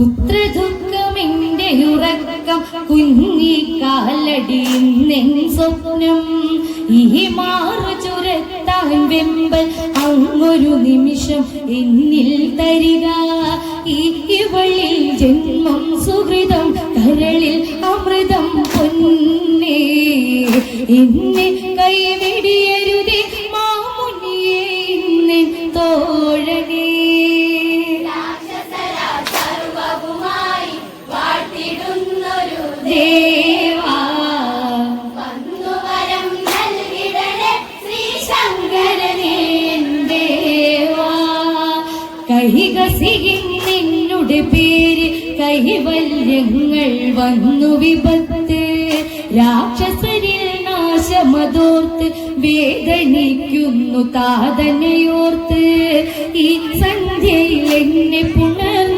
പുത്രദുഃഖമെന്റെ ഉറക്കം കുഞ്ഞിക്കാലടി നിൻ സ്വപ്നം ഈ മാറു ചുരത്താൻ വെമ്പൽ അങ്ങൊരു നിമിഷം എന്നിൽ തരിക ഇവളിൽ ജന്മം സുഹൃതം കരളിൽ അമൃതം പൊന്നേ എന്നെ കൈവിടിയരുതേ മാമുനിയെ നിൻ തോഴനേ ദേവാ വന്നുവരം നൽകിടണേ ശ്രീ ശങ്കരനേ ദേവാ കൈകസിയും നിന്നുടെ പേര് കൈവല്യങ്ങൾ വന്നു വിപത്ത് രാക്ഷസരിൽ നാശമതോർത്ത് വേദനിക്കുന്നു താതനയോർത്ത് ഈ സന്ധ്യയിൽ എന്നെ പുണർ